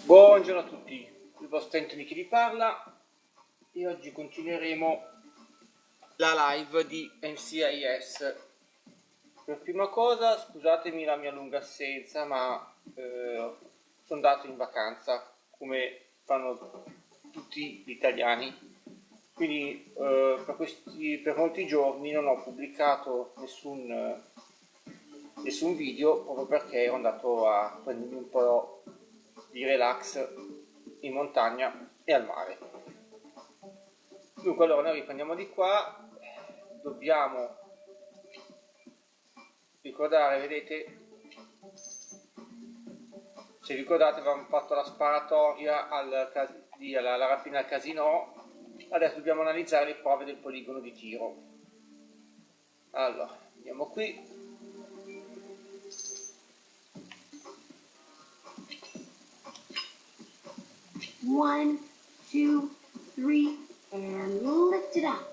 Buongiorno a tutti, il vostro Anthony che vi parla e oggi continueremo la live di NCIS. Per prima cosa scusatemi la mia lunga assenza, ma sono andato in vacanza come fanno tutti gli italiani, quindi per molti giorni non ho pubblicato nessun video proprio perché ero andato a prendermi un po' di relax in montagna e al mare. Dunque allora noi riprendiamo di qua, dobbiamo ricordare, vedete, se ricordate avevamo fatto la sparatoria alla rapina al casino, adesso dobbiamo analizzare le prove del poligono di tiro. Allora, andiamo qui. One, two, three, and lift it up.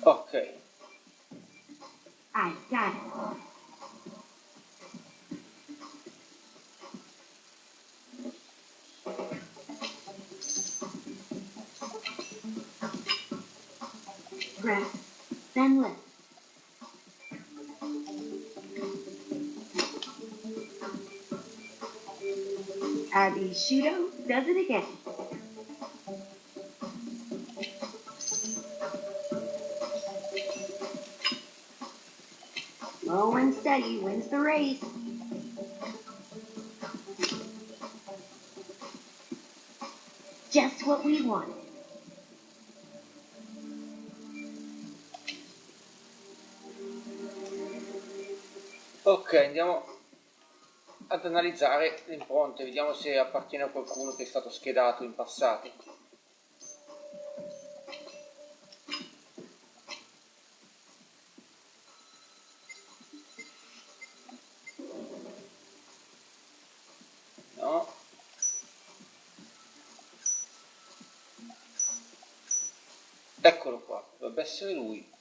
Ok. I got it. Press, then lift. Abby Shudo does it again. Slow and steady wins the race. Just what we wanted. Ok, andiamo ad analizzare le impronte, vediamo se appartiene a qualcuno che è stato schedato in passato. No. Eccolo qua, dovrebbe essere lui.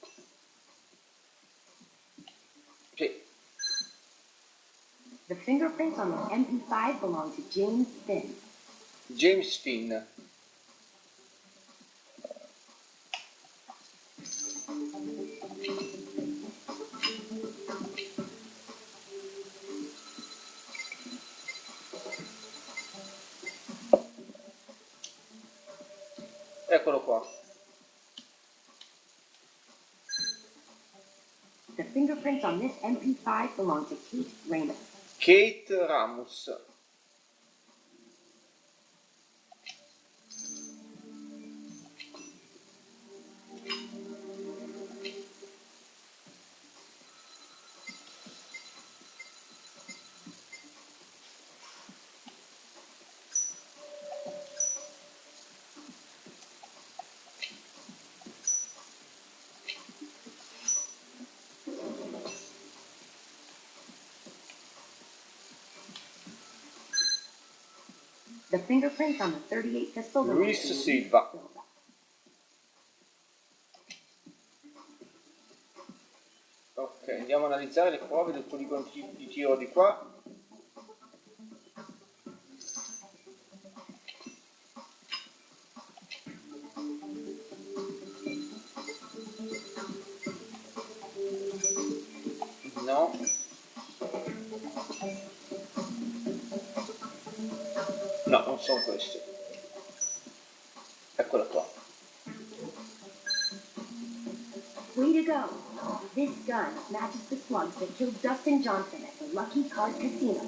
Sì. The fingerprints on the MP5 belong to James Finn. James Finn. Eccolo qua. The fingerprints on this MP5 belong to Kate Ramos. Kate Ramos. The fingerprints on the 38 pistol belong Luis to Silva. Ok, andiamo a analizzare le prove del poligono di tiro di qua. No. No, non sono questi. Eccola qua. Way to go! This gun matches the slugs that killed Dustin Johnson at the Lucky Card Casino.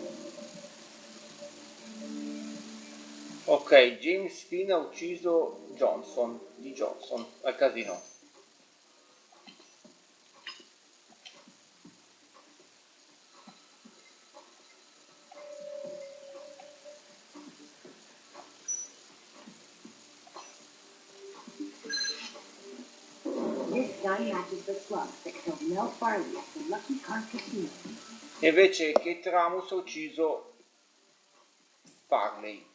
Ok, James Finn ha ucciso Johnson al casino. This gun matches the slugs that killed Mel Farley at the Lucky Card Casino. E invece Kate Ramos ha ucciso Farley.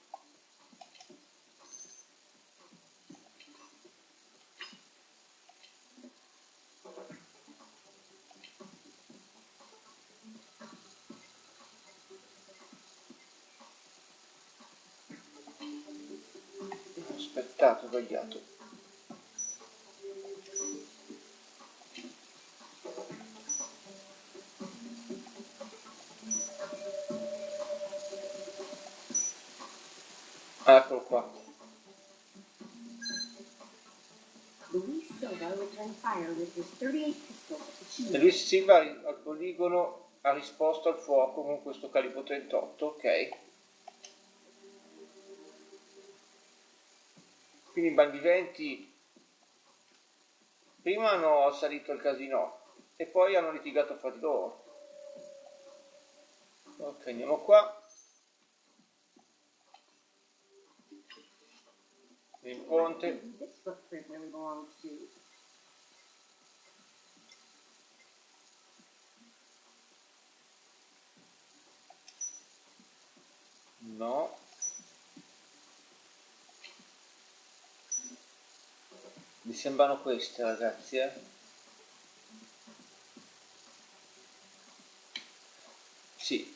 Stato sbagliato. Eccolo qua. Luis Silva returned fire with his 38 pistol at the shield. Luis Silva al poligono ha risposto al fuoco con questo calibro 38, ok. Quindi i bandiventi prima hanno assalito il casino e poi hanno litigato fra di loro. Ok, andiamo qua. Il ponte. This footprint really belongs to. No. Mi sembrano queste, ragazzi, Sì.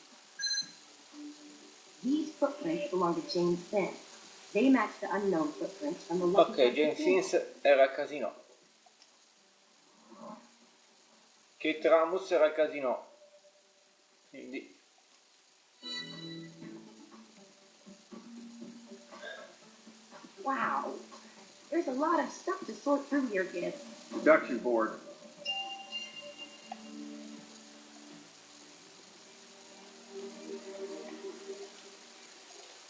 These footprints belong to James Finn. They match the unknown footprints from the Lucky Ok, James Finn era al casino. Kate Ramos era al casino. Quindi Wow. There's a lot of stuff to sort through here, kid. Production board.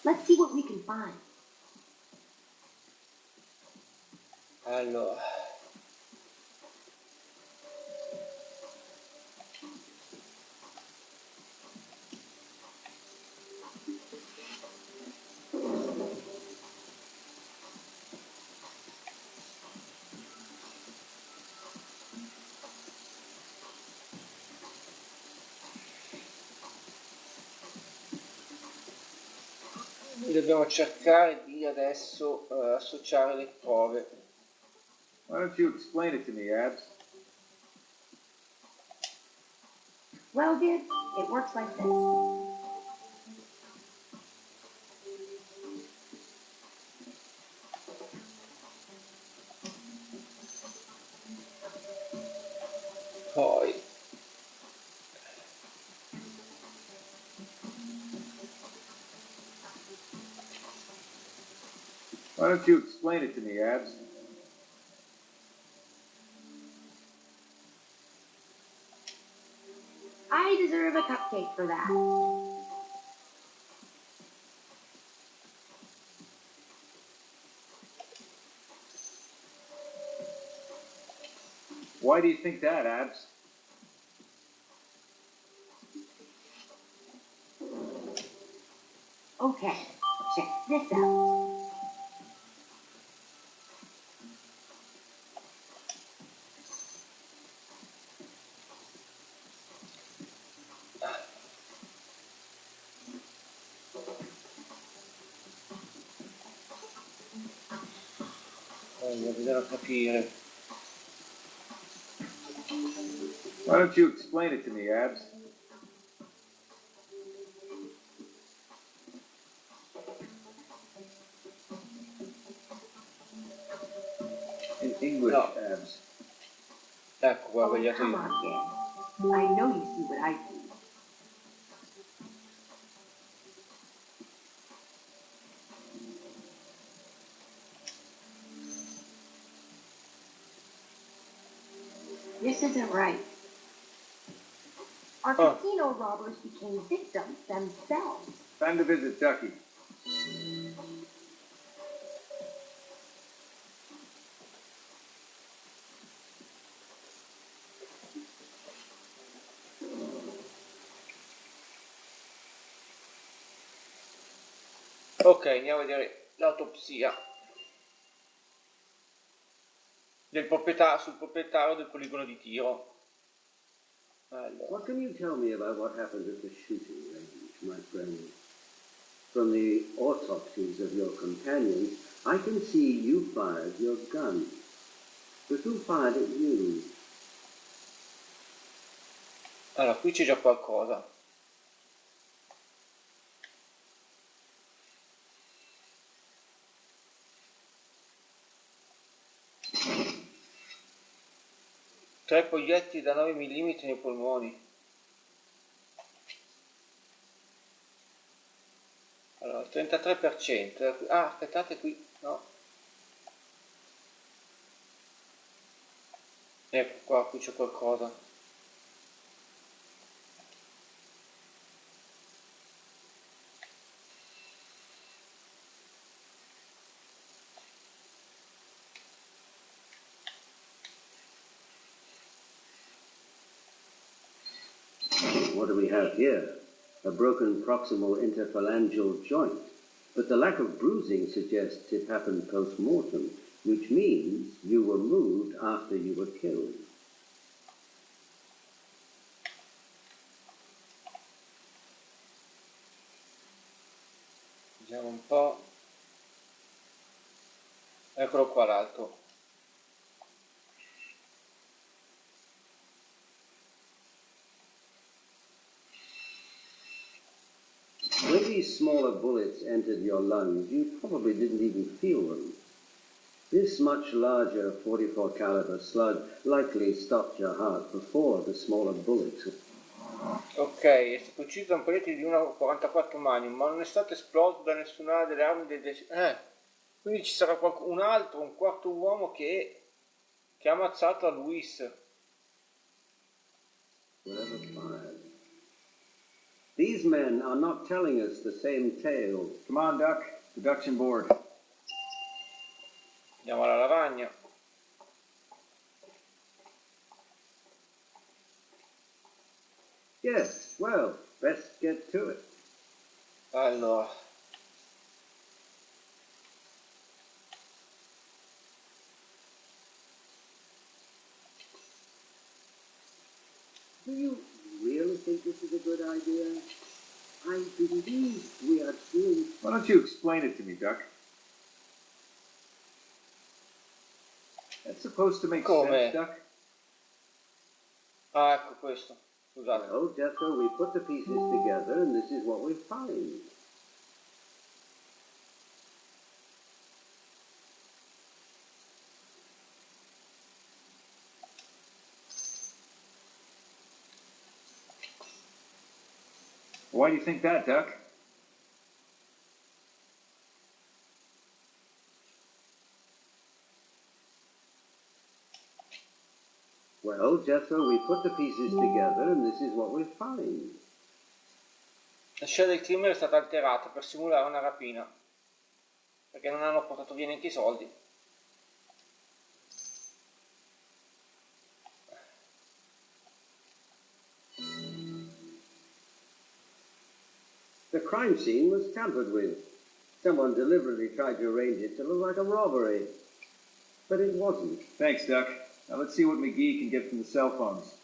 Let's see what we can find. allora dobbiamo cercare di adesso associare le prove. Why don't you explain it to me, Abs? Well, kid, it works like this. Poi Why don't you explain it to me, Abs? I deserve a cupcake for that. Why do you think that, Abs? Okay, check this out. bisogna capire. Why don't you explain it to me, Abs? In English, No. Abs. Ecco qua, ho Oh, sbagliato come io. on, kid. I know you see what I see. This isn't right. Our Oh. casino robbers became victims themselves. Time to visit Ducky. Ok, andiamo a vedere l'autopsia del proprietario, sul proprietario del poligono di tiro. Allora. What can you tell me about what happened at the shooting range, my friend? From the autopsies of your companions, I can see you fired your gun. But who fired at you? Allora, qui c'è già qualcosa. 3 proiettili da 9 mm nei polmoni. Allora, il 33%. Ah, aspettate qui, no. Ecco qua, qui c'è qualcosa. What do we have here? A broken proximal interphalangeal joint. But the lack of bruising suggests it happened post-mortem, which means you were moved after you were killed. Vediamo un po'. Eccolo qua l'altro. When these smaller bullets entered your lungs, you probably didn't even feel them. This much larger 44 caliber slug likely stopped your heart before the smaller bullets. Ok, è stato ucciso da un proiettile di 1,44 Magnum, ma non è stato esploso da nessuna delle armi quindi ci sarà un altro, un quarto uomo che ha ammazzato a Luis. Whatever fired. These men are not telling us the same tale. Come on, Duck. Production board. Andiamo alla lavagna. Yes, well, best get to it. Allora. Do you really think this is a good idea? I believe we are doing... Why don't you explain it to me, Duck? That's supposed to make Come? sense, Duck? Ah, ecco questo. Scusate. Well, Jethro, we put the pieces together and this is what we find. Why do you think that, Duck? Well, Jethro, we put the pieces together and this is what we find. La scena del crimine è stata alterata per simulare una rapina, perché non hanno portato via neanche i soldi. The crime scene was tampered with. Someone deliberately tried to arrange it to look like a robbery. But it wasn't. Thanks, Duck. Now let's see what McGee can get from the cell phones.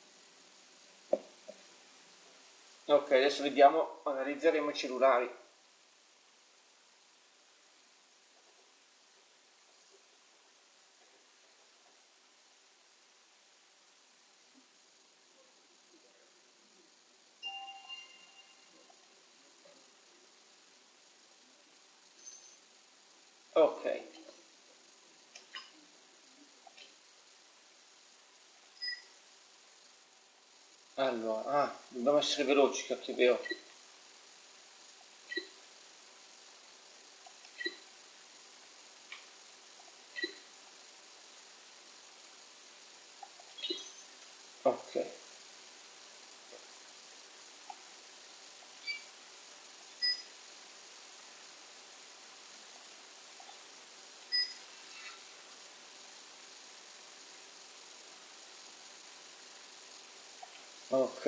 Ok, adesso vediamo, analizzeremo i cellulari. Ok. Allora, dobbiamo essere veloci, che è vero. Ok. Ok.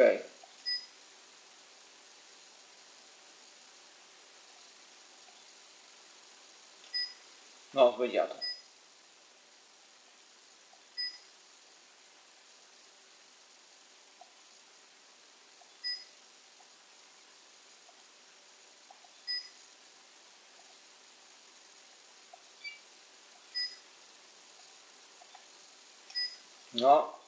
No, ho sbagliato. No.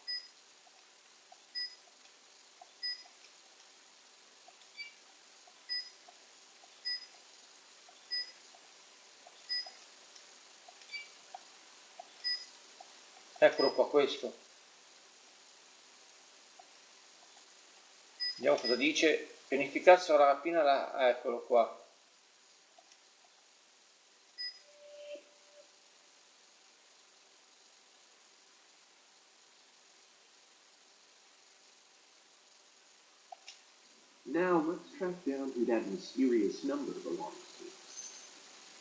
Eccolo qua, questo. cosa dice? Pianificassero la rapina, eccolo qua. Now let's track down who that mysterious number belongs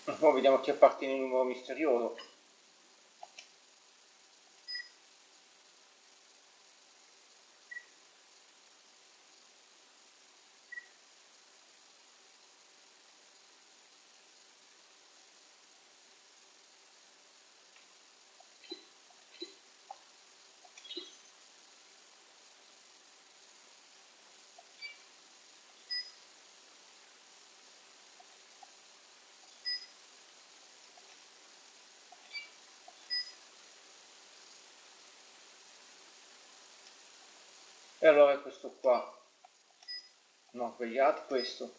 to. Poi vediamo a chi appartiene il numero misterioso. E allora è questo qua. No, sbagliato questo.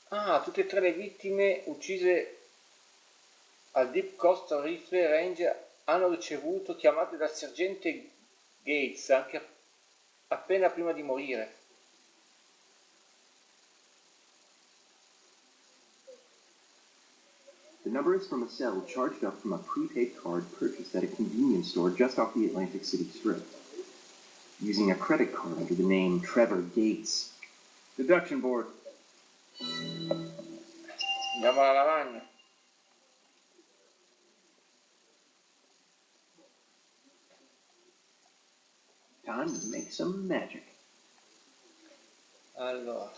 Ah, tutte e tre le vittime uccise al Deep Coast Rifle Range hanno ricevuto chiamate dal sergente Gates anche appena prima di morire. The number is from a cell charged up from a prepaid card purchased at a convenience store just off the Atlantic City Strip, using a credit card under the name Trevor Gates. Deduction board. Andiamo alla lavagna. Time to make some magic. Allora.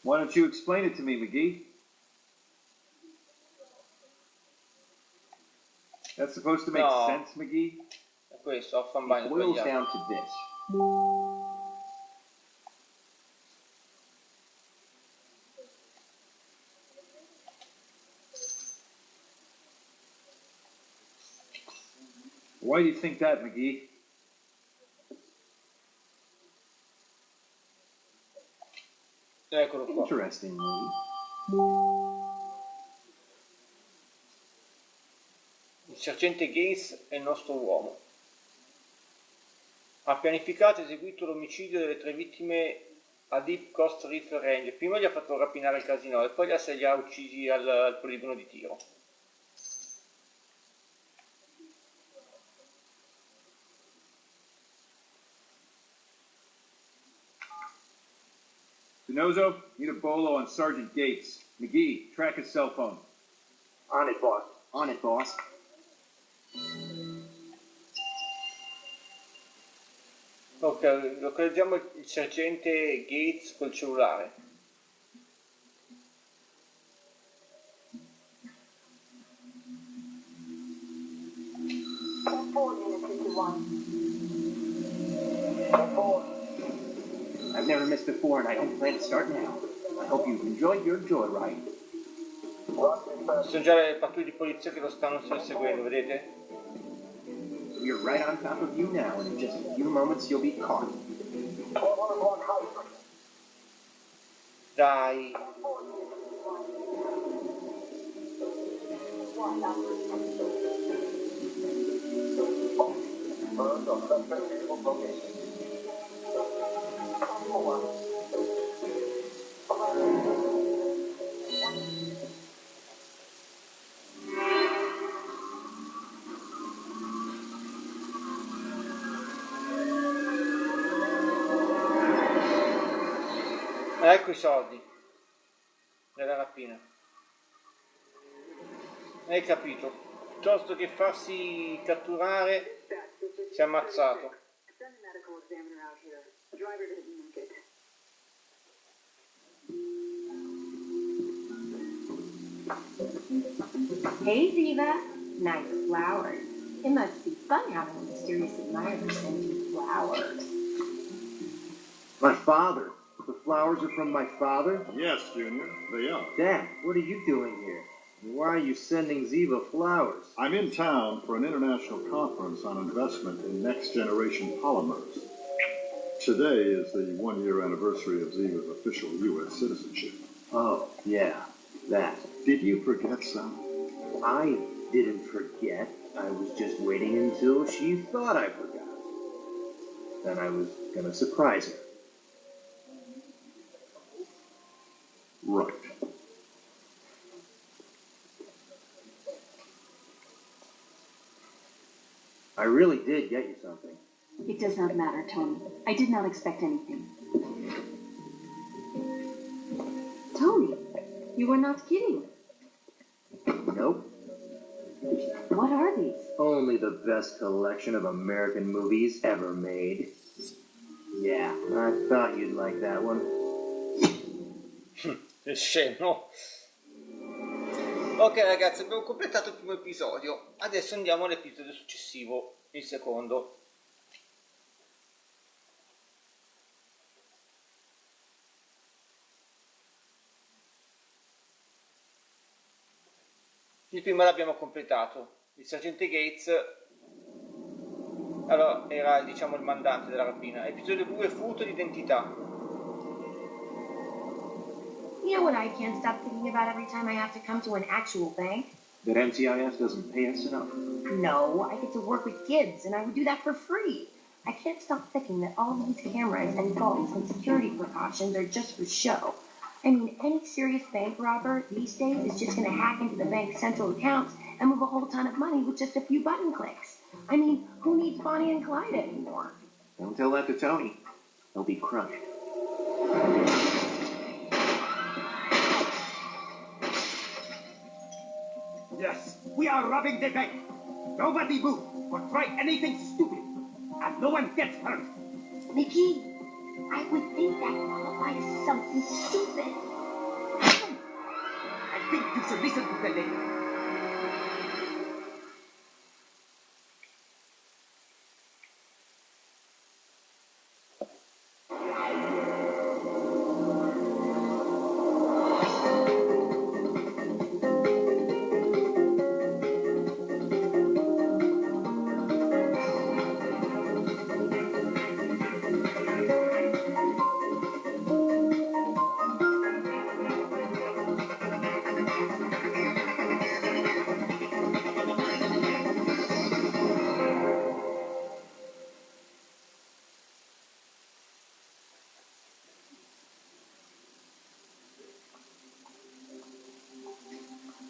Why don't you explain it to me, McGee? That's supposed to make No. sense, McGee? È questo, off and It boils down to this. Why do you think that, McGee? Eccolo qua. Interestingly, Il sergente Gates è il nostro uomo. Ha pianificato e eseguito l'omicidio delle tre vittime a Deep Coast Rifle Range. Prima gli ha fatto rapinare il casino e poi li ha uccisi al poligono di tiro. DiNozzo, need a bolo on Sergeant Gates. McGee, track his cell phone. on it, boss. On it, boss. Ok, localizziamo il sergente Gates col cellulare. I've never missed before, and I don't plan to start now. I hope you've enjoyed your joyride. Ci sono già le pattuglie di polizia che lo stanno seguendo, vedete? We're right on top of you now, and in just a few moments you'll be caught. Dai. Ecco i soldi della rapina. Hai capito? Piuttosto che farsi catturare, si è ammazzato. Hey, Ziva. Nice flowers. It must be fun having a mysterious admirer send you flowers. My father. The flowers are from my father? Yes, Junior, they are. Dad, what are you doing here? Why are you sending Ziva flowers? I'm in town for an international conference on investment in next-generation polymers. Today is the one-year anniversary of Ziva's official U.S. citizenship. Oh, yeah, that. Did you forget some? I didn't forget. I was just waiting until she thought I forgot. Then I was gonna surprise her. Right. I really did get you something. It does not matter, Tony. I did not expect anything. Tony, you were not kidding. Nope. What are these? Only the best collection of American movies ever made. Yeah, I thought you'd like that one. Che scemo. Ok ragazzi, abbiamo completato il primo episodio. Adesso andiamo all'episodio successivo, il secondo. Il primo l'abbiamo completato. Il sergente Gates allora, era diciamo il mandante della rapina. Episodio 2, furto di identità. You know what I can't stop thinking about every time I have to come to an actual bank? That NCIS doesn't pay us enough. No, I get to work with kids, and I would do that for free. I can't stop thinking that all these cameras and vaults and security precautions are just for show. I mean, any serious bank robber these days is just going to hack into the bank's central accounts and move a whole ton of money with just a few button clicks. I mean, who needs Bonnie and Clyde anymore? Don't tell that to Tony. He'll be crushed. Yes, we are robbing the bank. Nobody move or try anything stupid, and no one gets hurt. Mickey, I would think that qualifies as something stupid. I think you should listen to the lady.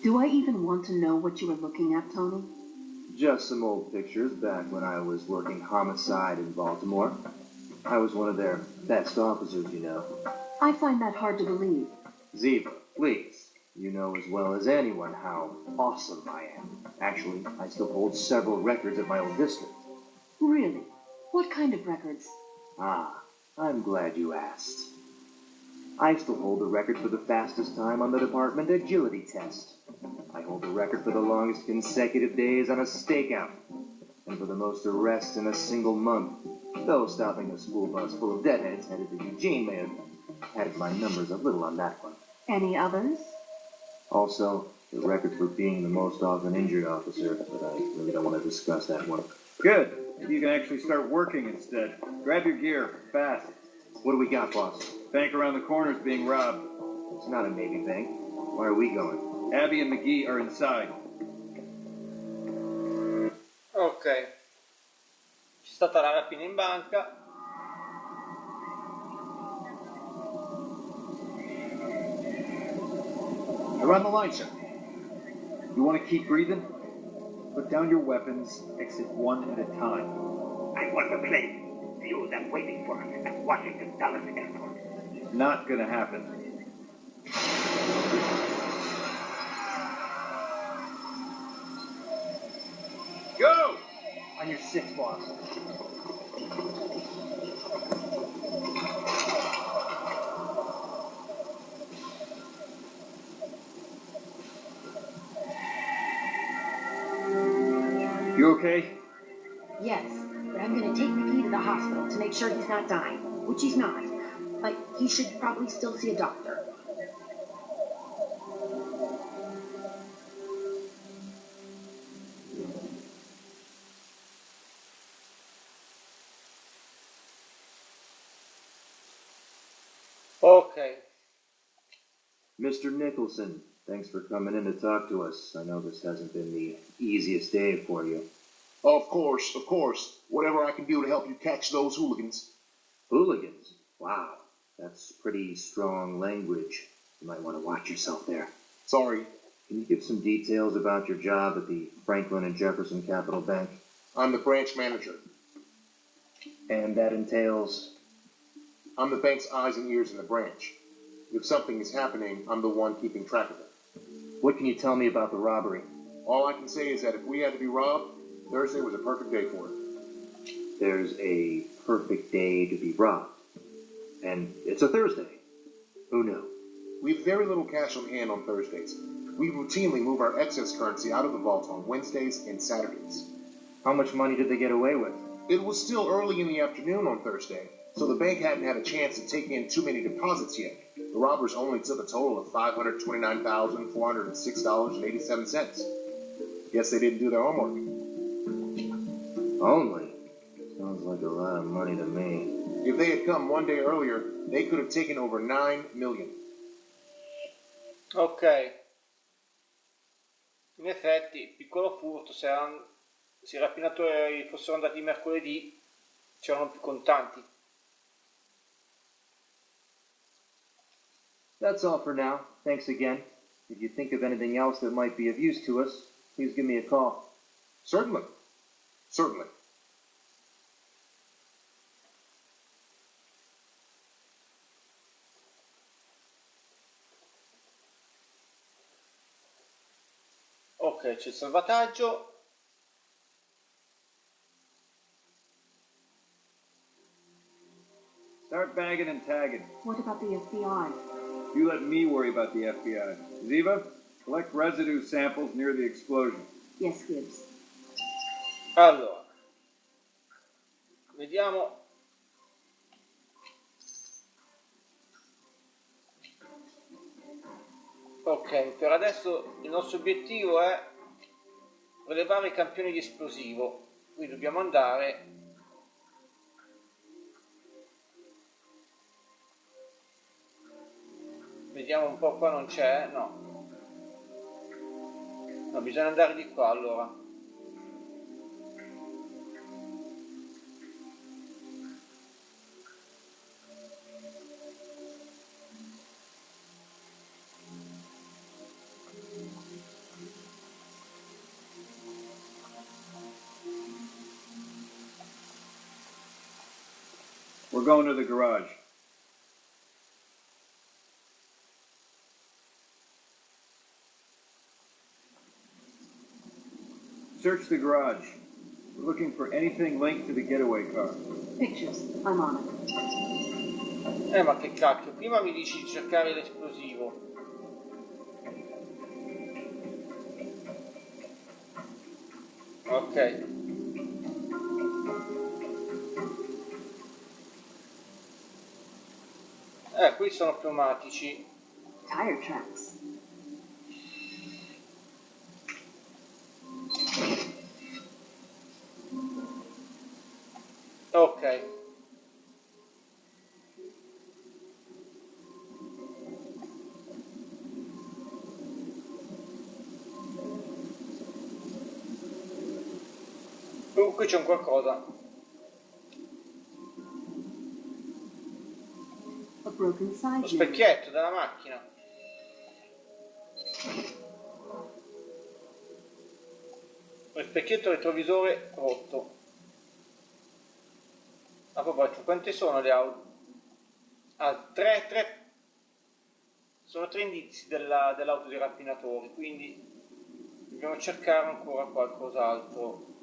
Do I even want to know what you were looking at, Tony? Just some old pictures back when I was working homicide in Baltimore. I was one of their best officers, you know. I find that hard to believe. Ziva, please. You know as well as anyone how awesome I am. Actually, I still hold several records at my old district. Really? What kind of records? Ah, I'm glad you asked. I still hold the record for the fastest time on the department agility test. I hold the record for the longest consecutive days on a stakeout. And for the most arrests in a single month. Though stopping a school bus full of deadheads headed to Eugene may have added my numbers a little on that one. Any others? Also, the record for being the most often injured officer, but I really don't want to discuss that one. Good. Maybe you can actually start working instead. Grab your gear, fast. What do we got, boss? Bank around the corner is being robbed. It's not a maybe bank. Where are we going? Abby and McGee are inside. Ok. C'è stata la rapina in banca. Around the line, sir. You want to keep breathing? Put down your weapons, exit one at a time. I want the plane. View them waiting for us at Washington Dulles Airport. Not gonna happen. Go! On your six, boss. You okay? Yes, but I'm going to take McGee to the hospital to make sure he's not dying, which he's not. But he should probably still see a doctor. Ok. Mr. Nicholson, thanks for coming in to talk to us. I know this hasn't been the easiest day for you. Of course, of course. Whatever I can do to help you catch those hooligans. Hooligans? Wow, that's pretty strong language. You might want to watch yourself there. Sorry. Can you give some details about your job at the Franklin and Jefferson Capital Bank? I'm the branch manager. And that entails? I'm the bank's eyes and ears in the branch. If something is happening, I'm the one keeping track of it. What can you tell me about the robbery? All I can say is that if we had to be robbed, Thursday was a perfect day for it. There's a perfect day to be robbed. And it's a Thursday. Who knew? We have very little cash on hand on Thursdays. We routinely move our excess currency out of the vault on Wednesdays and Saturdays. How much money did they get away with? It was still early in the afternoon on Thursday, so the bank hadn't had a chance to take in too many deposits yet. The robbers only took a total of $529,406.87. Guess they didn't do their homework. Only? Sounds like a lot of money to me. If they had come one day earlier, they could have taken over $9 million. Ok. In effetti, piccolo furto, se i rapinatori fossero andati mercoledì, c'erano più contanti. That's all for now. Thanks again. If you think of anything else that might be of use to us, please give me a call. Certainly. Certainly. Ok, c'è il salvataggio. Start bagging and tagging. What about the FBI? You let me worry about the FBI. Ziva, collect residue samples near the explosion. Yes, Gibbs. Allora, vediamo. Ok, per adesso il nostro obiettivo è rilevare i campioni di esplosivo. Qui dobbiamo andare. Vediamo un po', qua non c'è, no. No, bisogna andare di qua allora. We're going to the garage. Search the garage. We're looking for anything linked to the getaway car. Pictures. I'm on it. Ma che cacchio, prima mi dici di cercare l'esplosivo. Ok. Qui sono pneumatici. Tire tracks. Ok. Qui c'è un qualcosa. A broken side Lo specchietto della macchina. Lo specchietto retrovisore rotto. A proposito, quante sono le auto? Tre. Sono 3 indizi dell'auto dei rapinatori, quindi dobbiamo cercare ancora qualcos'altro.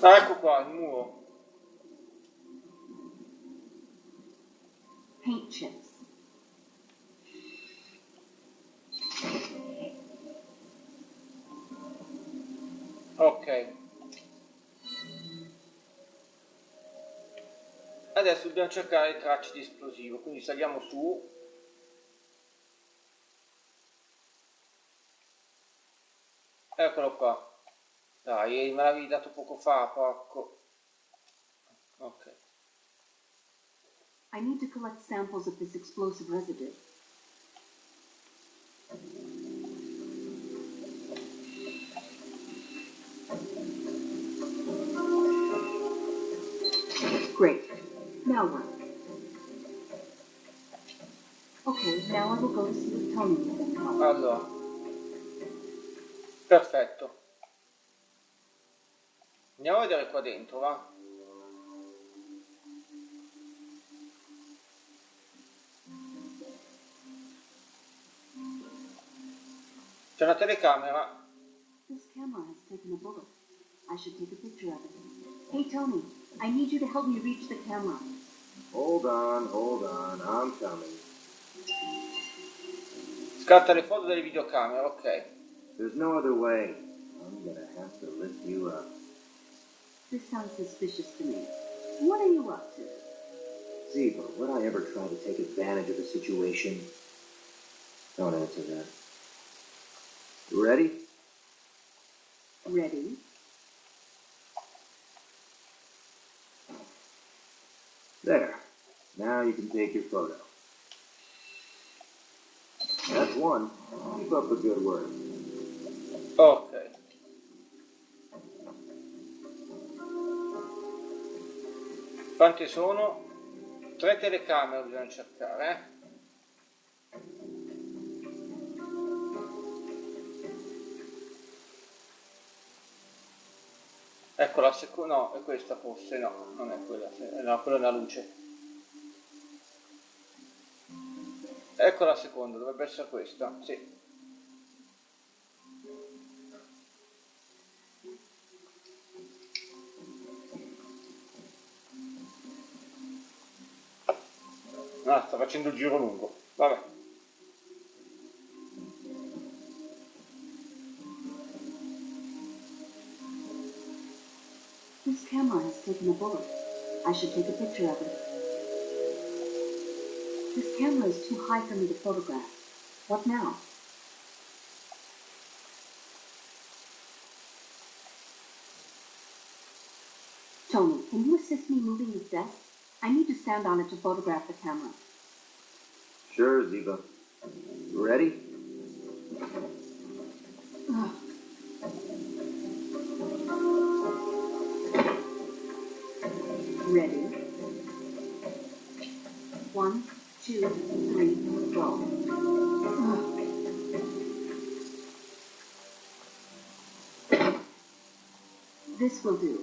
Ah, ecco qua, il muro. Paint chips. Ok. Adesso dobbiamo cercare le tracce di esplosivo, quindi saliamo su. Eccolo qua. Dai, me l'avevi dato poco fa, porco. Ok. I need to collect samples of this explosive residue. Great. Now what? Okay, now I will go to see if Tony can help. Allora. Perfetto. Andiamo a vedere qua dentro, va? C'è una telecamera. This camera has taken a bullet. I should take a picture of it. Hey, Tony, I need you to help me reach the camera. Hold on, I'm coming. Scatta le foto delle videocamere, ok. There's no other way. I'm gonna have to lift you up. This sounds suspicious to me. What are you up to? Ziva, would I ever try to take advantage of a situation? Don't answer that. You ready? Ready? There. Now you can take your photo. That's one. Keep up the good work. Ok. Quante sono? 3 telecamere bisogna cercare, eh? Ecco la seconda, no, è questa forse, no, non è quella, no, quella è una luce. Ecco la seconda, dovrebbe essere questa, sì. Ah, sta facendo il giro lungo, vabbè. This camera has taken a bullet. I should take a picture of it. This camera is too high for me to photograph. What now? Tony, can you assist me moving this desk? I need to stand on it to photograph the camera. Sure, Ziva. You ready? Ugh. Ready? 1, 2, 3, go. Ugh. This will do.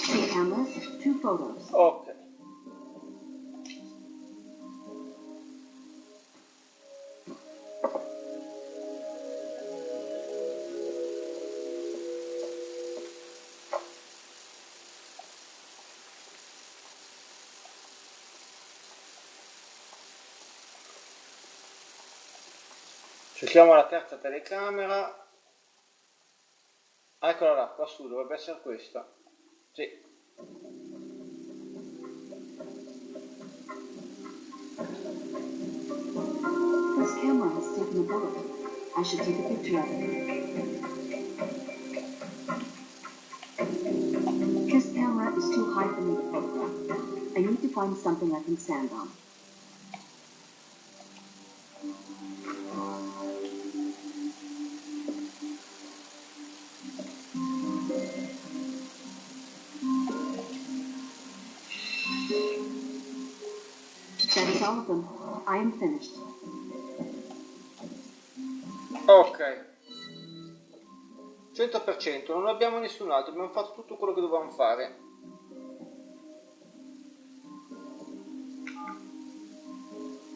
Two cameras, 2 photos. Ok. Cerchiamo la terza telecamera. Eccola là, qua su, dovrebbe essere questa. Sì. This camera has taken a bullet. I should take a picture of it. This camera is too high for me to photograph. I need to find something I can stand on. That is all of them. I am finished. Ok, 100%, non abbiamo nessun altro, abbiamo fatto tutto quello che dovevamo fare.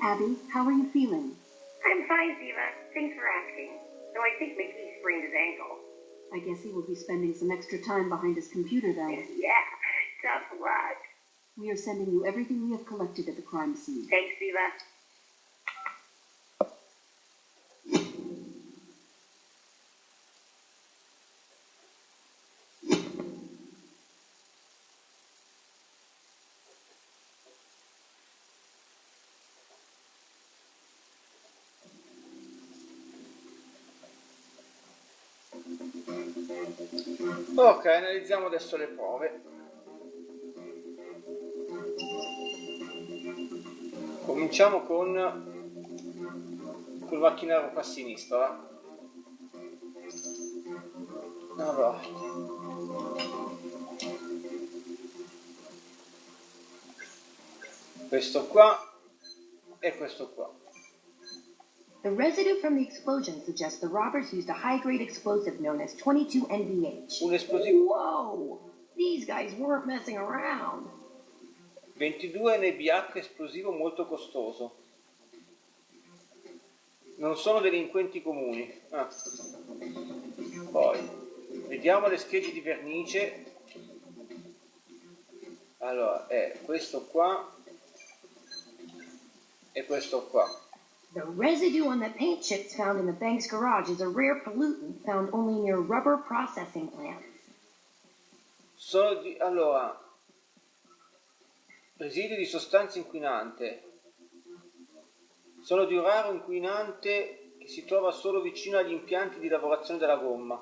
Abby, how are you feeling? I'm fine, Ziva. Thanks for asking. Though I think McGee sprained his ankle. I guess he will be spending some extra time behind his computer then. Yeah, tough luck. We are sending you everything we have collected at the crime scene. Thanks, Ziva. Ok, analizziamo adesso le prove. Cominciamo con col macchinario qua a sinistra. Allora, questo qua e questo qua. The residue from the explosion suggests the robbers used a high-grade explosive known as 22 NVH. Un esplosivo Whoa! These guys weren't messing around. 22 NBH esplosivo molto costoso. Non sono delinquenti comuni. Poi vediamo le schegge di vernice. Allora, è questo qua e questo qua. The residue on the paint chips found in the bank's garage is a rare pollutant found only near rubber processing plants. Allora, residui di sostanza inquinante. Sono di un raro inquinante che si trova solo vicino agli impianti di lavorazione della gomma.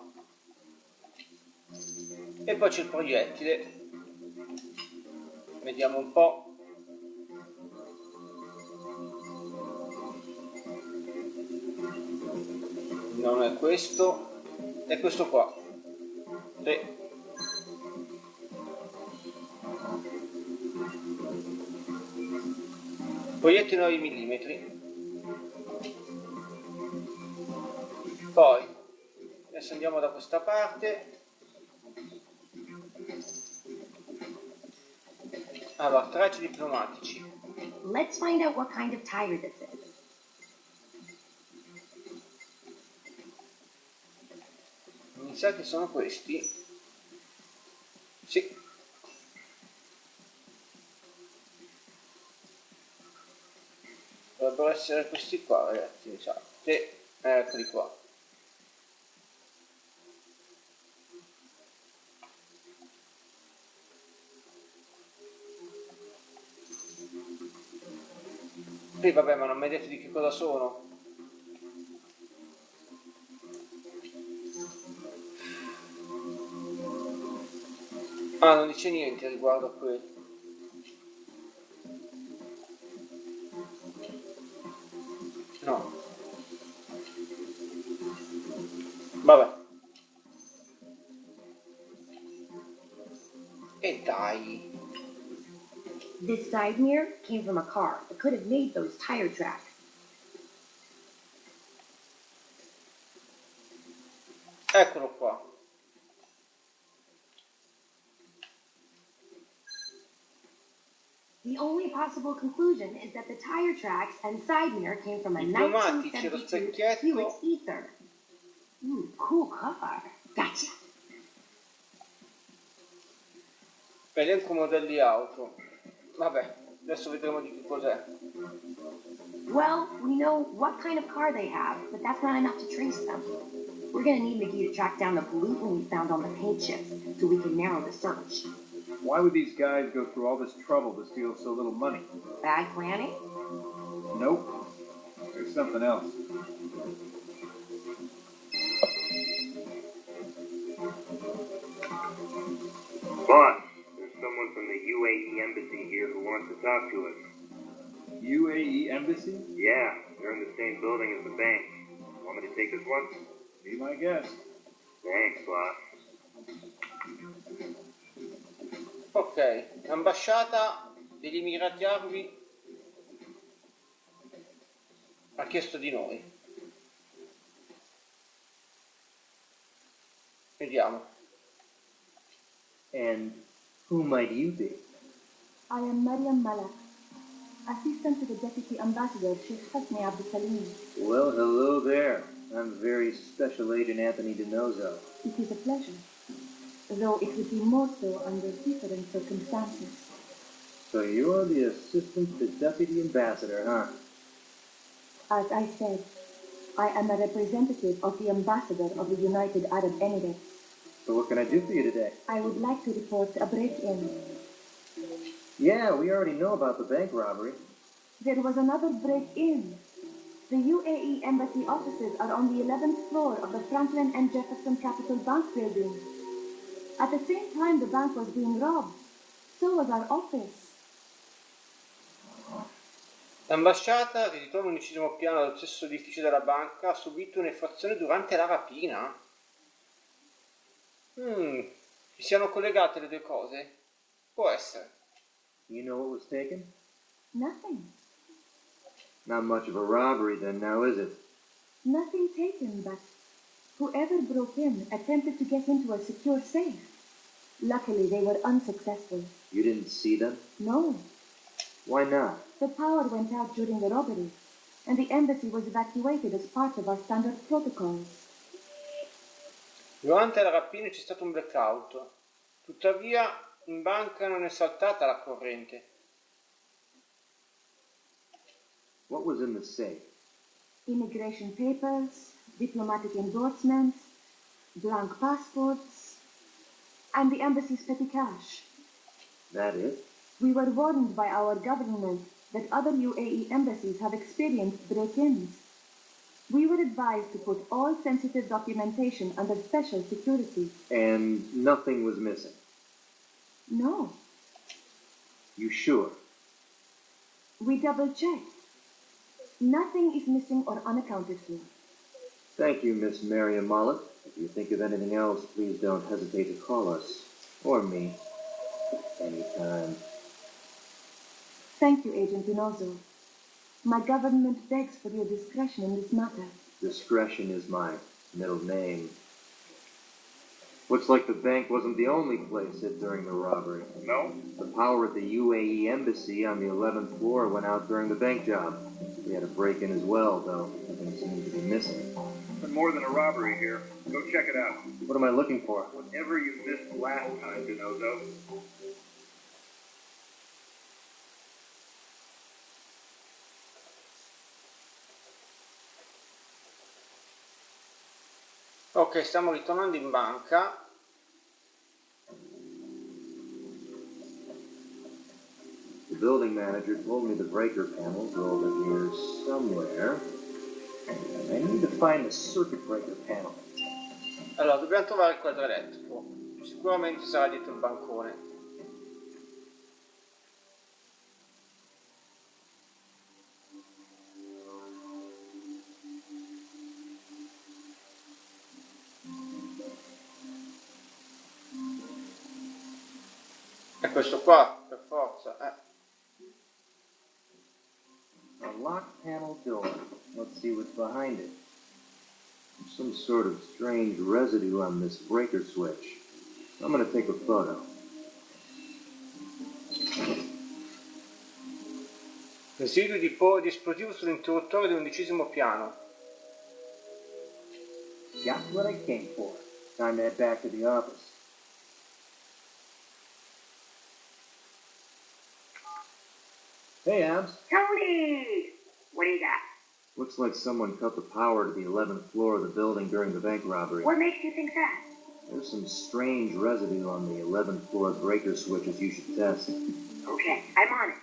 E poi c'è il proiettile. Vediamo un po'. Non è questo, è questo qua. Sì. Proiettile 9 mm. Poi adesso andiamo da questa parte. Allora, tracce di pneumatici. Let's find out what kind of tire this is. Mi sa che sono questi. Sì. Dovrebbero essere questi qua, ragazzi, mi sa. Sì, eccoli qua. Sì, vabbè, ma non mi hai detto di che cosa sono. Ah, non dice niente riguardo a quello. No. Vabbè. E dai. This side mirror came from a car that could have made those tire tracks. Eccolo qua. The only possible conclusion is that the tire tracks and side mirror came from a I pneumatici e lo 1972 specchietto. Buick Ether. Cool car. Gotcha. Elenco modelli auto. Vabbè, adesso vedremo di che cos'è. Well, we know what kind of car they have, but that's not enough to trace them. We're gonna need McGee to track down the pollutant we found on the paint chips so we can narrow the search. Why would these guys go through all this trouble to steal so little money? Bad planning? Nope. There's something else. Boss, there's someone from the UAE embassy here who wants to talk to us. UAE Embassy? Yeah, they're in the same building as the bank. Want me to take this one? Be my guest. Thanks, boss. Ok, ambasciata degli Emirati Arabi ha chiesto di noi. Vediamo. And who might you be? I am Mariam Malak, assistant to the Deputy Ambassador, Sheikh Hosni Abdul Salim. Well, hello there. I'm very Special Agent Anthony DiNozzo. It is a pleasure, though it would be more so under different circumstances. So you're the assistant to Deputy Ambassador, huh? As I said, I am a representative of the Ambassador of the United Arab Emirates. So what can I do for you today? I would like to report a break-in. Yeah, we already know about the bank robbery. There was another break-in. The UAE Embassy offices are on the 11th floor of the Franklin and Jefferson Capital Bank building. At the same time the bank was being robbed, so was our office. L'ambasciata, che si trova all'11° piano dello stesso edificio della banca, ha subito un'effrazione durante la rapina? Ci siano collegate le due cose? Può essere. You know what was taken? Nothing. Not much of a robbery then, now is it? Nothing taken, but whoever broke in attempted to get into a secure safe. Luckily, they were unsuccessful. You didn't see them? No. Why not? The power went out during the robbery, and the embassy was evacuated as part of our standard protocols. Durante la rapina c'è stato un blackout. Tuttavia, in banca non è saltata la corrente. What was in the safe? Immigration papers, diplomatic endorsements, blank passports, and the embassy's petty cash. That it? We were warned by our government that other UAE embassies have experienced break-ins. We were advised to put all sensitive documentation under special security. And nothing was missing? No. You sure? We double-checked. Nothing is missing or unaccounted for. Thank you, Miss Mariam Malak. If you think of anything else, please don't hesitate to call us. Or me. Anytime. Thank you, Agent DiNozzo. My government begs for your discretion in this matter. Discretion is my middle name. Looks like the bank wasn't the only place hit during the robbery. No? The power at the UAE Embassy on the 11th floor went out during the bank job. We had a break-in as well, though nothing seemed to be missing. Been more than a robbery here. Go check it out. What am I looking for? Whatever you missed last time, DiNozzo. Ok, stiamo ritornando in banca. The building manager told me the breaker panels are over here somewhere. I need to find the circuit breaker panel. Allora, dobbiamo trovare il quadro elettrico. Sicuramente sarà dietro il bancone. È questo qua, per forza, A locked panel door. Let's see what's behind it. Some sort of strange residue on this breaker switch. I'm gonna take a photo. Residuo di esplosivo sull'interruttore dell'11° piano. Got what I came for. Time to head back to the office. Hey, Abs. Tony! What do you got? Looks like someone cut the power to the 11th floor of the building during the bank robbery. What makes you think that? There's some strange residue on the 11th floor breaker switches you should test. Okay, I'm on it.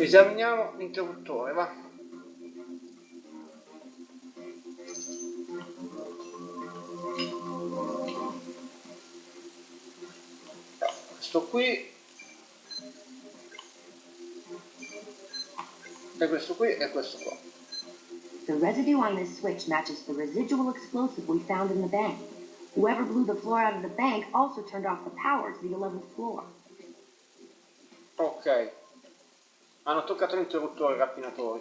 Esaminiamo l'interruttore, va. Questo qui e questo qui e questo qua. The residue on this switch matches the residual explosive we found in the bank. Whoever blew the floor out of the bank also turned off the power to the 11th floor. Ok. Hanno toccato l'interruttore i rapinatori.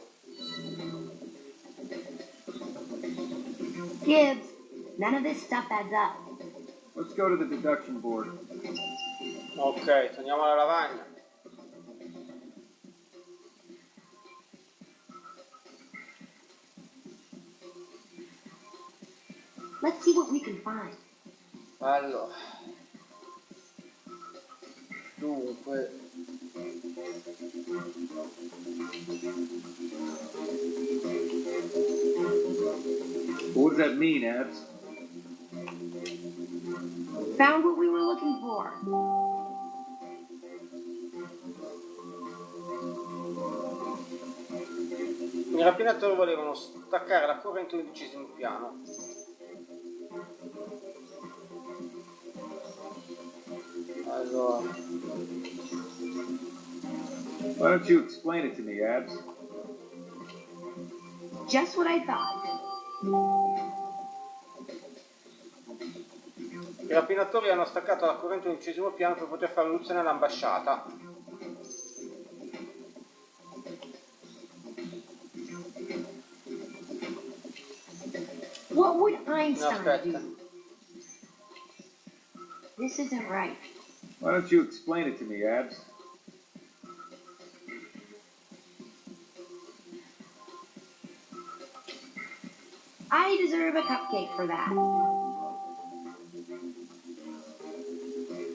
Gibbs, none of this stuff adds up. Let's go to the deduction board. Ok, torniamo alla lavagna. Let's see what we can find. Allora. Dunque. What does that mean, Abs? Found what we were looking for. I rapinatori volevano staccare la corrente all'11° piano. Allora. Why don't you explain it to me, Abs? Just what I thought. I rapinatori hanno staccato la corrente all'11° piano per poter fare luce nell'ambasciata. What would Einstein Aspetta. do? This isn't right. Why don't you explain it to me, Abs? I deserve a cupcake for that.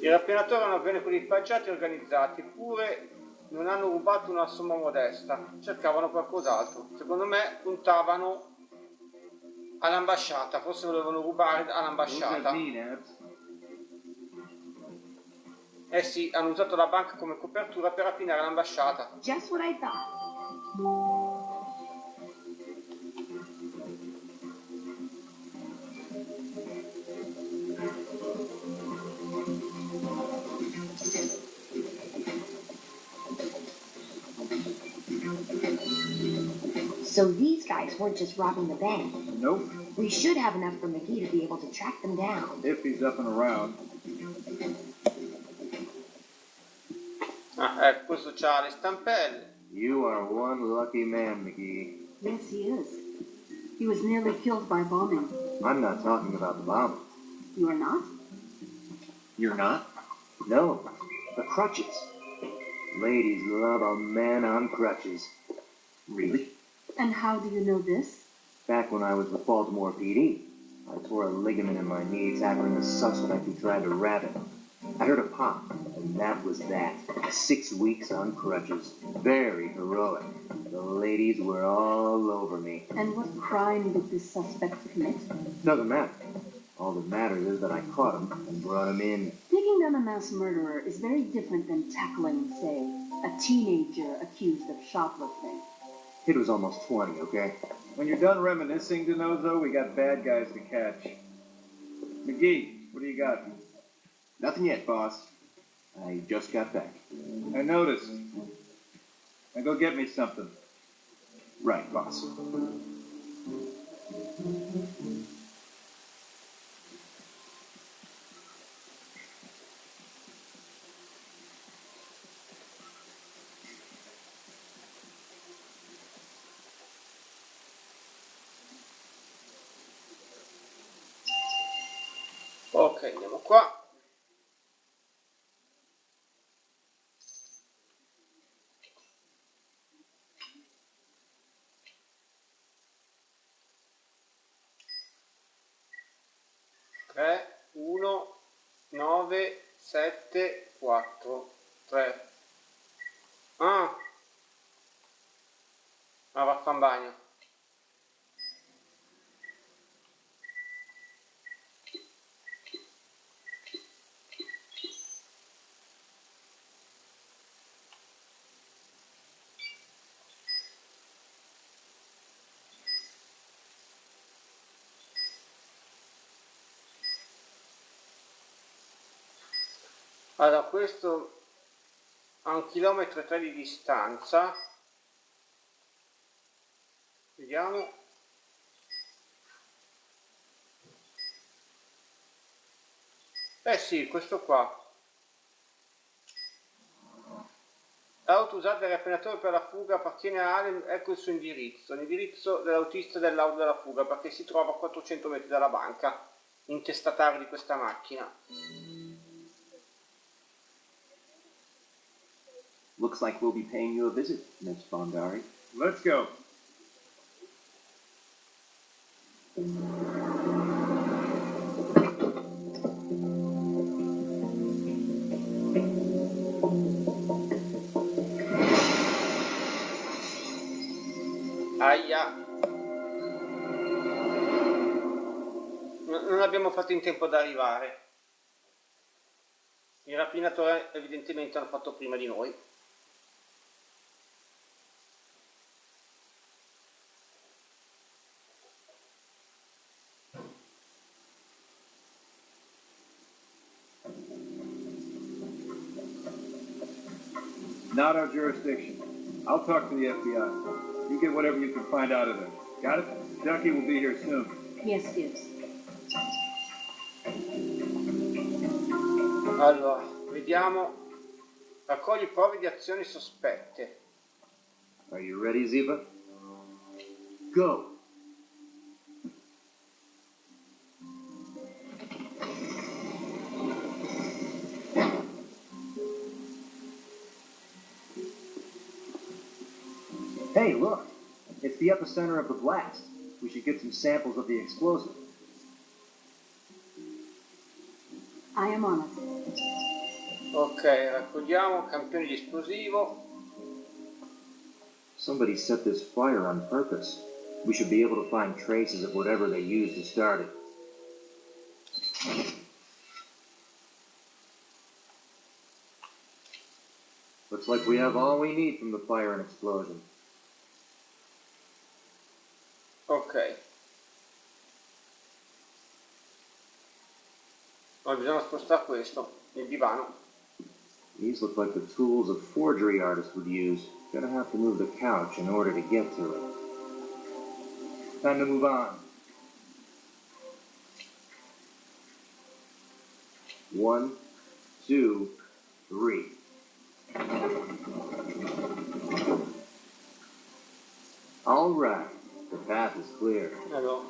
I rapinatori erano ben equipaggiati e organizzati, eppure non hanno rubato una somma modesta, cercavano qualcos'altro. Secondo me puntavano all'ambasciata, forse volevano rubare all'ambasciata. Eh sì, hanno usato la banca come copertura per rapinare l'ambasciata. Just what I thought. So these guys weren't just robbing the bank. Nope. We should have enough for McGee to be able to track them down. If he's up and around. Ah, ecco, questo c'ha le stampelle. You are one lucky man, McGee. Yes, he is. He was nearly killed by bombing. I'm not talking about the bomb. You are not? You're not? No. The crutches. Ladies love a man on crutches. Really? And how do you know this? Back when I was with Baltimore PD, I tore a ligament in my knee tackling a suspect who tried to rabbit. I heard a pop, and that was that. 6 weeks on crutches. Very heroic. The ladies were all over me. And what crime did this suspect commit? Doesn't matter. All that matters is that I caught him and brought him in. Taking down a mass murderer is very different than tackling, say, a teenager accused of shoplifting. Kid was almost 20, okay? When you're done reminiscing, DeNozo, we got bad guys to catch. McGee, what do you got? Nothing yet, boss. I just got back. I noticed. Now go get me something. Right, boss. Ok, andiamo qua. Tre, 1, 9, 7, 4, 3. Ah, va a fare un bagno. Allora, questo a 1,3 km di distanza. Vediamo. Eh sì, questo qua. L'auto usata dal rapinatore per la fuga appartiene a Allen, ecco il suo indirizzo. L'indirizzo dell'autista dell'auto della fuga, perché si trova a 400 metri dalla banca, intestatario di questa macchina. Looks like we'll be paying you a visit, Miss Bondari. Let's go. Aia. Non abbiamo fatto in tempo ad arrivare. Il rapinatore evidentemente l'hanno fatto prima di noi. Not our jurisdiction. I'll talk to the FBI. You get whatever you can find out of them. Got it? Ducky will be here soon. Yes, Gibbs. Allora, vediamo. Raccogli prove di azioni sospette. Are you ready, Ziva? Go! Hey, look! It's the epicenter of the blast. We should get some samples of the explosive. I am on it. Ok, raccogliamo campioni di esplosivo. Somebody set this fire on purpose. We should be able to find traces of whatever they used to start it. Looks like we have all we need from the fire and explosion. Ok. Ora bisogna spostare questo, il divano. These look like the tools a forgery artist would use. Gonna have to move the couch in order to get to it. Time to move on. 1, 2, 3. All right, the path is clear. Allora.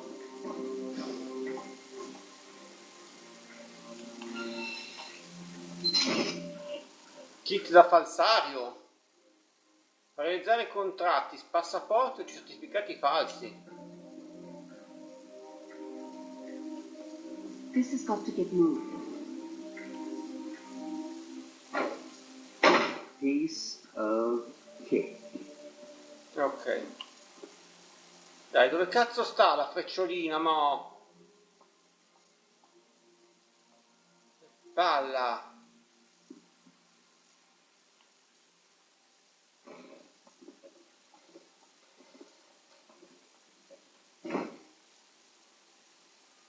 Kit da falsario. Per realizzare contratti, passaporto e certificati falsi. This has got to get moved. Piece of cake. Ok. Dai, dove cazzo sta la frecciolina, mo? Palla.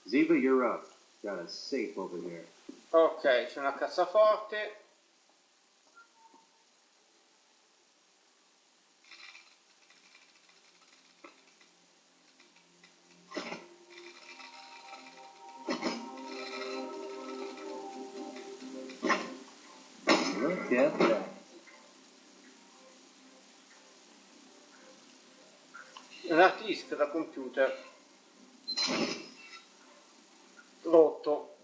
Ziva, you're up. Got a safe over here. Ok, c'è una cassaforte. Look at that. Un hard disk da computer. Rotto.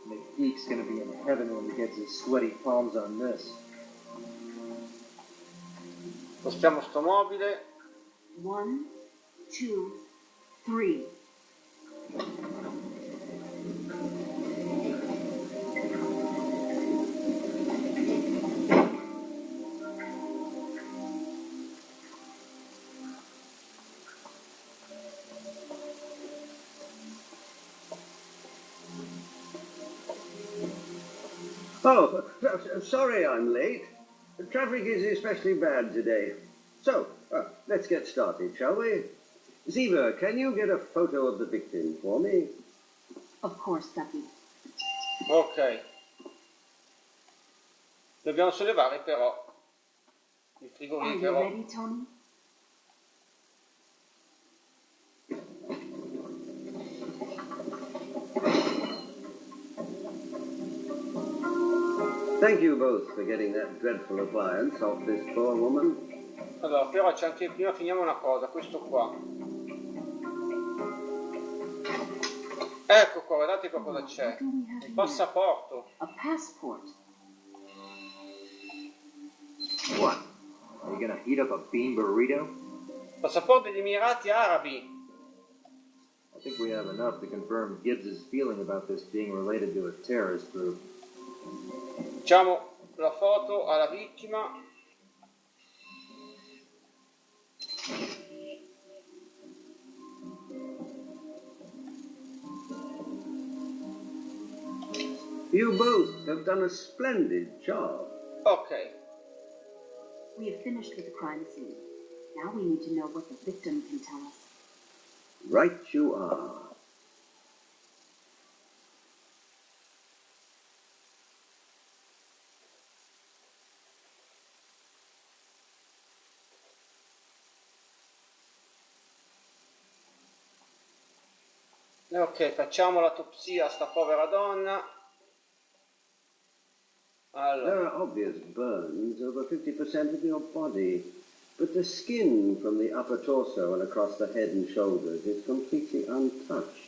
McGeek's gonna be in heaven when he gets his sweaty palms on this. Spostiamo sto mobile. 1, 2, 3. Oh, sorry I'm late. The traffic is especially bad today. So, let's get started, shall we? Ziva, can you get a photo of the victim for me? Of course, Ducky. Ok. Dobbiamo sollevare però il Are you frigorifero. ready, Tony? Thank you both for getting that dreadful appliance off this poor woman. Allora, però c'è anche, prima finiamo una cosa, questo qua. Ecco qua, guardate qua cosa c'è. Il passaporto. A passport. What? Are you gonna heat up a bean burrito? Passaporto degli Emirati Arabi. I think we have enough to confirm Gibbs's feeling about this being related to a terrorist group. Facciamo la foto alla vittima. You both have done a splendid job. Ok. We have finished with the crime scene. Now we need to know what the victim can tell us. Right you are. Ok, facciamo l'autopsia a sta povera donna. Allora. There are obvious burns over 50% of your body, but the skin from the upper torso and across the head and shoulders is completely untouched.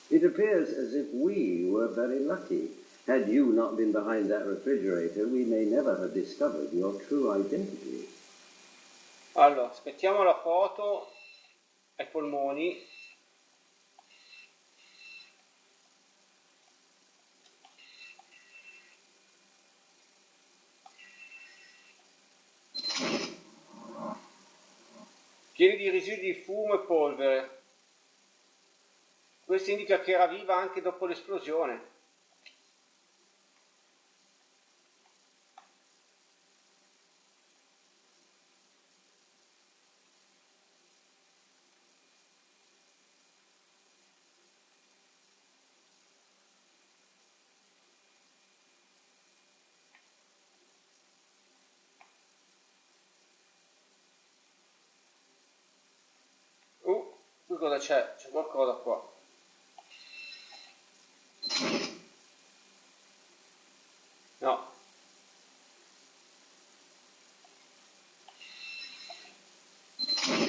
It appears as if we were very lucky. Had you not been behind that refrigerator, we may never have discovered your true identity. Allora, aspettiamo la foto ai polmoni. Pieni di residui di fumo e polvere. Questo indica che era viva anche dopo l'esplosione. Qui cosa c'è? C'è qualcosa qua. No.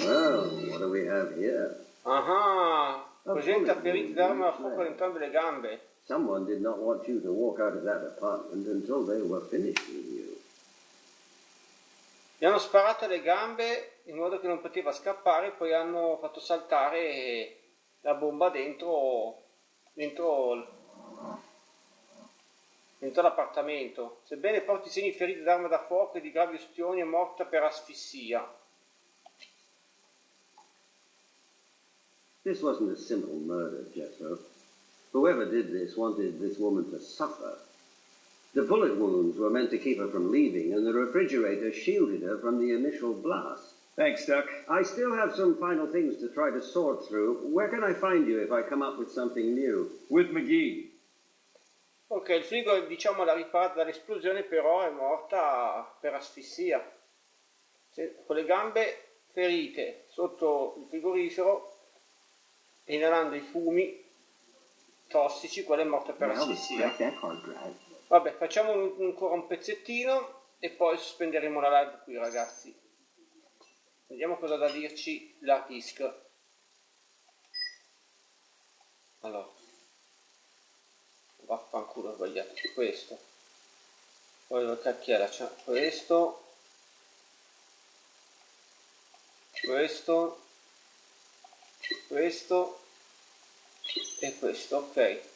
Well, what do we have here? Ah, presenta feriti d'arma a fuoco ad entrambe le gambe. Someone did not want you to walk out of that apartment until they were finished with you. Gli hanno sparato alle gambe in modo che non poteva scappare, poi hanno fatto saltare la bomba dentro l'appartamento. Sebbene porti segni feriti d'arma da fuoco e di gravi ustioni, è morta per asfissia. This wasn't a simple murder, Jethro. Whoever did this wanted this woman to suffer. The bullet wounds were meant to keep her from leaving, and the refrigerator shielded her from the initial blast. Thanks, Duck. I still have some final things to try to sort through. Where can I find you if I come up with something new? With McGee. Ok, il frigo diciamo l'ha riparata dall'esplosione, però è morta per asfissia. Con le gambe ferite sotto il frigorifero, inalando i fumi tossici, quella è morta per asfissia. Vabbè, facciamo ancora un pezzettino e poi sospenderemo la live qui, ragazzi. Vediamo cosa ha da dirci l'hard disk. Allora, vaffanculo, ho sbagliato questo. Poi dove cacchiera c'è questo, questo e questo, ok.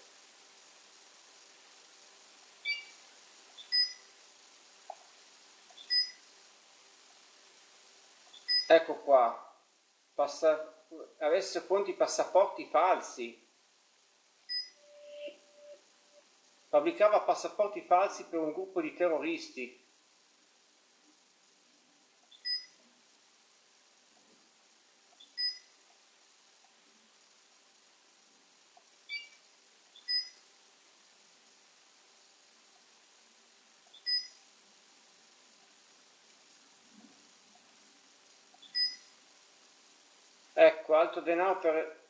Ecco qua, avesse pronti passaporti falsi. Fabbricava passaporti falsi per un gruppo di terroristi. Ecco, altro denaro per...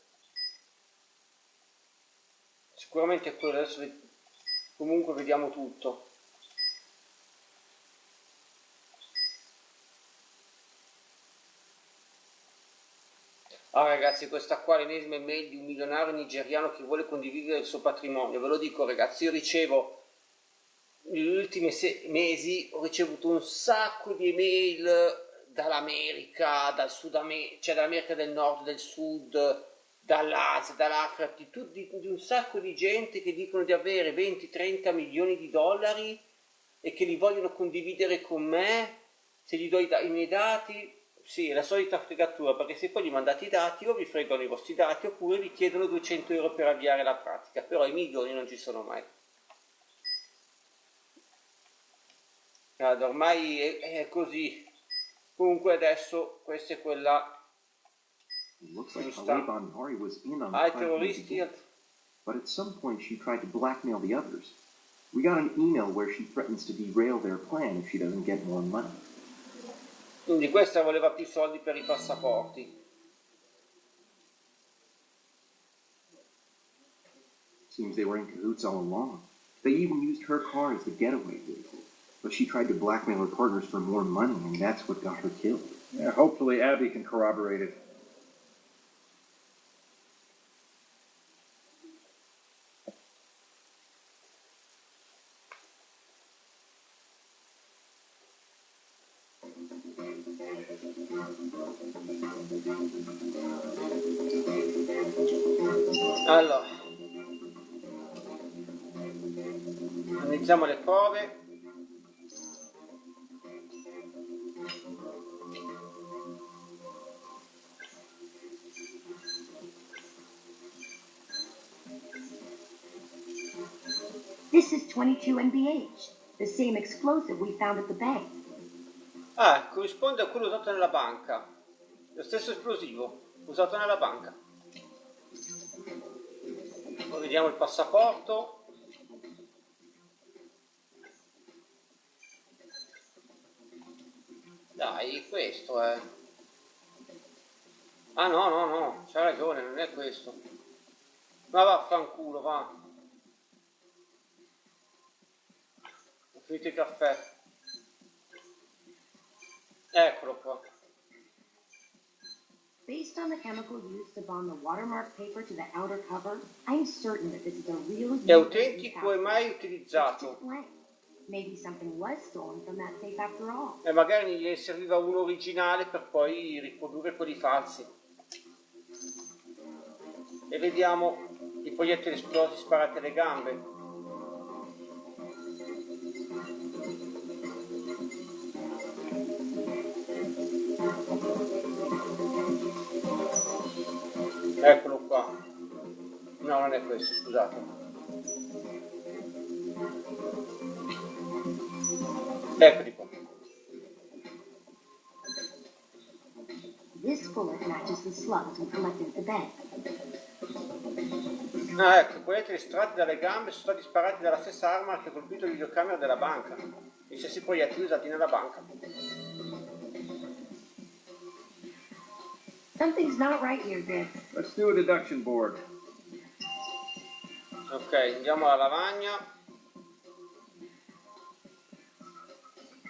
Sicuramente è quello, adesso comunque vediamo tutto. Ah ragazzi, questa qua è l'ennesima email di un milionario nigeriano che vuole condividere il suo patrimonio. Ve lo dico ragazzi, io ricevo, negli ultimi mesi ho ricevuto un sacco di email dall'America, dal Sud America, cioè dall'America del Nord, del Sud, dall'Asia, dall'Africa, di un sacco di gente che dicono di avere 20-30 milioni di dollari e che li vogliono condividere con me. Se gli do i miei dati, sì, è la solita fregatura, perché se poi gli mandate i dati o vi fregano i vostri dati oppure vi chiedono 200 euro per avviare la pratica, però i milioni non ci sono mai. Allora, ormai è così. Comunque adesso questa è quella Looks like giusta. Halep Anvari was in on the I platform terroristi, before, but at some point she tried to blackmail the others. We got an email where she threatens to derail their plan if she doesn't get more money. quindi questa voleva più soldi per i passaporti. Seems they were in cahoots all along. They even used her car as the getaway vehicle. But she tried to blackmail her partners for more money, and that's what got her killed. Yeah, hopefully Abby can corroborate it. Allora, analizziamo le prove. This is 22 NBH, the same explosive we found at the bank. Ah, corrisponde a quello usato nella banca. Lo stesso esplosivo usato nella banca. Poi vediamo il passaporto. Dai, questo è. Ah no, c'ha ragione, non è questo. Ma vaffanculo, va. Ho finito il caffè. Eccolo qua. Based on the chemical used to bond the watermark paper to the outer cover, I'm certain that this is a real È autentico e mai utilizzato. Maybe something was stolen from that safe after all. E magari gli serviva uno originale per poi riprodurre quelli falsi. E vediamo i proiettili esplosi sparati alle gambe. Eccolo qua. No, non è questo, scusate. Eccoli qua. This bullet matches the slugs we collected at the bank. Ah, ecco, i proiettili estratti dalle gambe sono stati sparati dalla stessa arma che ha colpito il videocamera della banca. Gli stessi proiettili usati nella banca. Something's not right here, Dick. Let's do a deduction board. Ok, andiamo alla lavagna.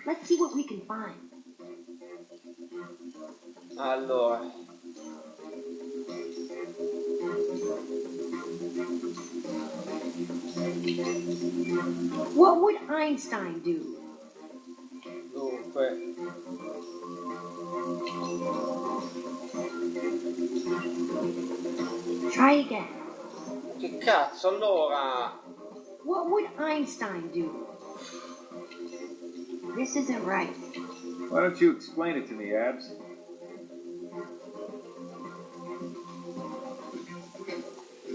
Let's see what we can find. Allora. What would Einstein do? Dunque. Try again. Che cazzo, allora? What would Einstein do? This isn't right. Why don't you explain it to me, Abs?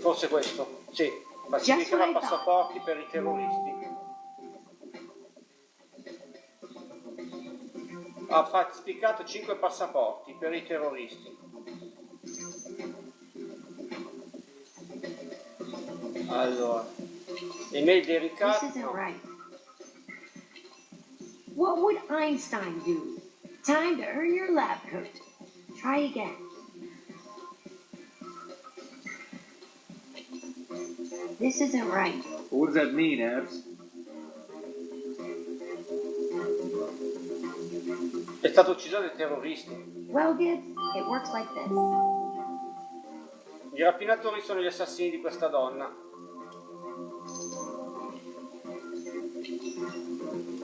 Forse questo, sì. Falsificava passaporti per i terroristi. Ha falsificato 5 passaporti per i terroristi. Allora, email dei This ricatti. isn't right. What would Einstein do? Time to earn your lab coat. Try again. This isn't right. What does that mean, Abs? È stato ucciso dai terroristi. Well, Gibbs, it works like this. I rapinatori sono gli assassini di questa donna.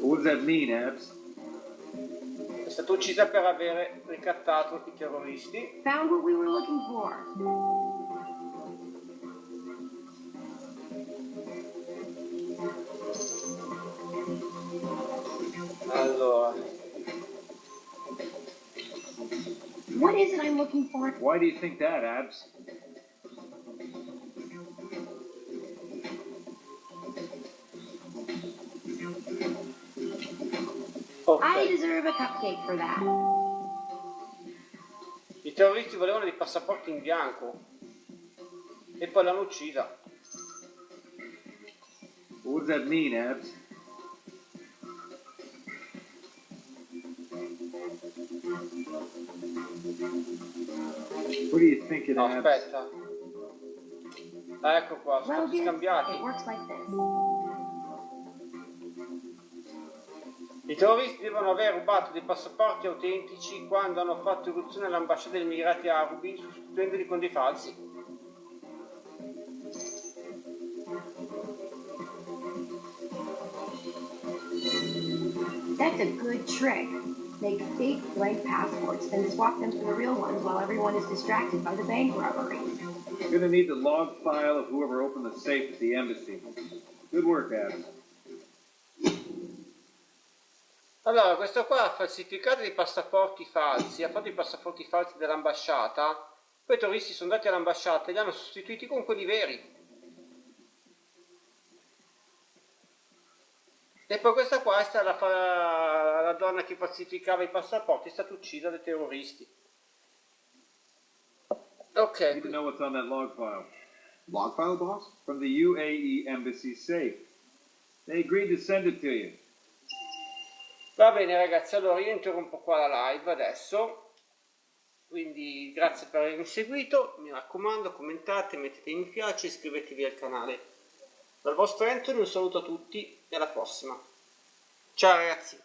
What does that mean, Abs? È stata uccisa per aver ricattato i terroristi. Found what we were looking for. Allora, What is it I'm looking for? Why do you think that, Abs? I ok. deserve a cupcake for that. I terroristi volevano dei passaporti in bianco e poi l'hanno uccisa. What does that mean, Abs? What do you think it, No, Abs? aspetta. Ecco qua, sono Well, stati kids, scambiati. it works like this. I terroristi devono aver rubato dei passaporti autentici quando hanno fatto irruzione all'ambasciata degli Emirati Arabi, sostituendoli con dei falsi. That's a good trick. Make fake blank passports, then swap them for the real ones while everyone is distracted by the bank robbery. You're gonna need the log file of whoever opened the safe at the embassy. Good work, Abs. Allora, questo qua ha falsificato dei passaporti falsi, ha fatto i passaporti falsi dell'ambasciata, poi i terroristi sono andati all'ambasciata e li hanno sostituiti con quelli veri. E poi questa qua è stata la donna che falsificava i passaporti, è stata uccisa dai terroristi. Ok. Need to know what's on that log file. Log file, boss? From the UAE embassy safe. They agreed to send it to you. Va bene ragazzi, allora io interrompo qua la live adesso, quindi grazie per avermi seguito, mi raccomando commentate, mettete mi piace e iscrivetevi al canale. Dal vostro Anthony un saluto a tutti e alla prossima. Ciao ragazzi!